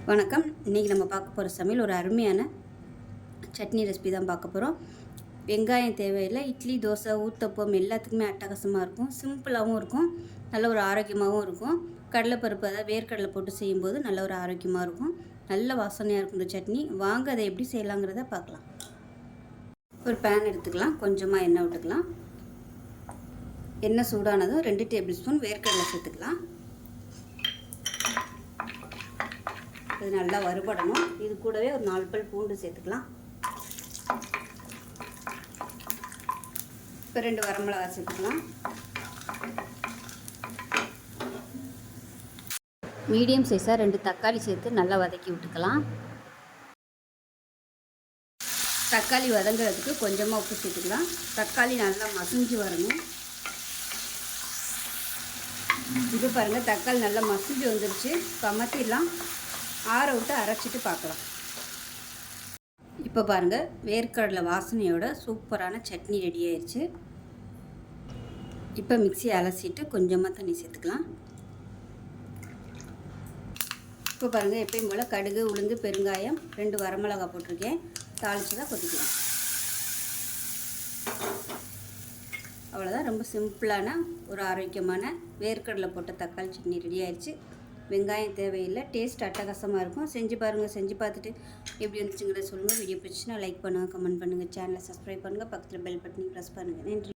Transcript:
வணக்கம். இன்றைக்கி நம்ம பார்க்க போகிற சமையல் ஒரு அருமையான சட்னி ரெசிபி தான் பார்க்க போகிறோம். வெங்காயம் தேவையில்லை. இட்லி, தோசை, ஊத்தப்பம் எல்லாத்துக்குமே அட்டகாசமாக இருக்கும். சிம்பிளாகவும் இருக்கும். நல்ல ஒரு ஆரோக்கியமாகவும் இருக்கும். கடலைப்பருப்பு, அதாவது வேர்க்கடலை போட்டு செய்யும்போது நல்ல ஒரு ஆரோக்கியமாக இருக்கும். நல்ல வாசனையாக இருக்கும் இந்த சட்னி. வாங்க அதை எப்படி செய்யலாங்கிறத பார்க்கலாம். ஒரு பேன் எடுத்துக்கலாம். கொஞ்சமாக எண்ணெய் விட்டுக்கலாம். எண்ணெய் சூடானதும் 2 டேபிள் ஸ்பூன் வேர்க்கடலை சேர்த்துக்கலாம். இது நல்லா வறுபடணும். இது கூடவே ஒரு 4 பல் பூண்டு சேர்த்துக்கலாம். இப்போ 2 வரமிளகாய் சேர்த்துக்கலாம். மீடியம் சைஸாக 2 தக்காளி சேர்த்து நல்லா வதக்கி விட்டுக்கலாம். தக்காளி வதங்குறதுக்கு கொஞ்சமாக உப்பு சேர்த்துக்கலாம். தக்காளி நல்லா மசிஞ்சு வரணும். இப்போ பாருங்கள், தக்காளி நல்லா மசிஞ்சு வந்துருச்சு. கமத்திடலாம். ஆற விட்டு அரைச்சிட்டு பார்க்கலாம். இப்போ பாருங்கள், வேர்க்கடலை வாசனையோட சூப்பரான சட்னி ரெடி ஆயிடுச்சு. இப்போ மிக்ஸியை அலசிட்டு கொஞ்சமாக தண்ணி சேர்த்துக்கலாம். இப்போ பாருங்கள், எப்பயும் போல் கடுகு, உளுந்து, பெருங்காயம், 2 வரமிளகாய் போட்டிருக்கேன். தாளித்து தான் கொதிக்கலாம். அவ்வளோதான். ரொம்ப சிம்பிளான ஒரு ஆரோக்கியமான வேர்க்கடலை போட்ட தக்காளி சட்னி ரெடி ஆயிடுச்சு. வெங்காயம் தேவையில்லை. டேஸ்ட் அட்டகாசமாக இருக்கும். செஞ்சு பாருங்கள். செஞ்சு பார்த்துட்டு எப்படி வந்துச்சுங்கிறத சொல்லுங்கள். வீடியோ பிடிச்சுன்னா லைக் பண்ணுங்கள், கமெண்ட் பண்ணுங்கள், சேனலை சப்ஸ்கிரைப் பண்ணுங்கள், பக்கத்தில் பெல் பட்டனையும் ப்ரெஸ் பண்ணுங்கள். நன்றி.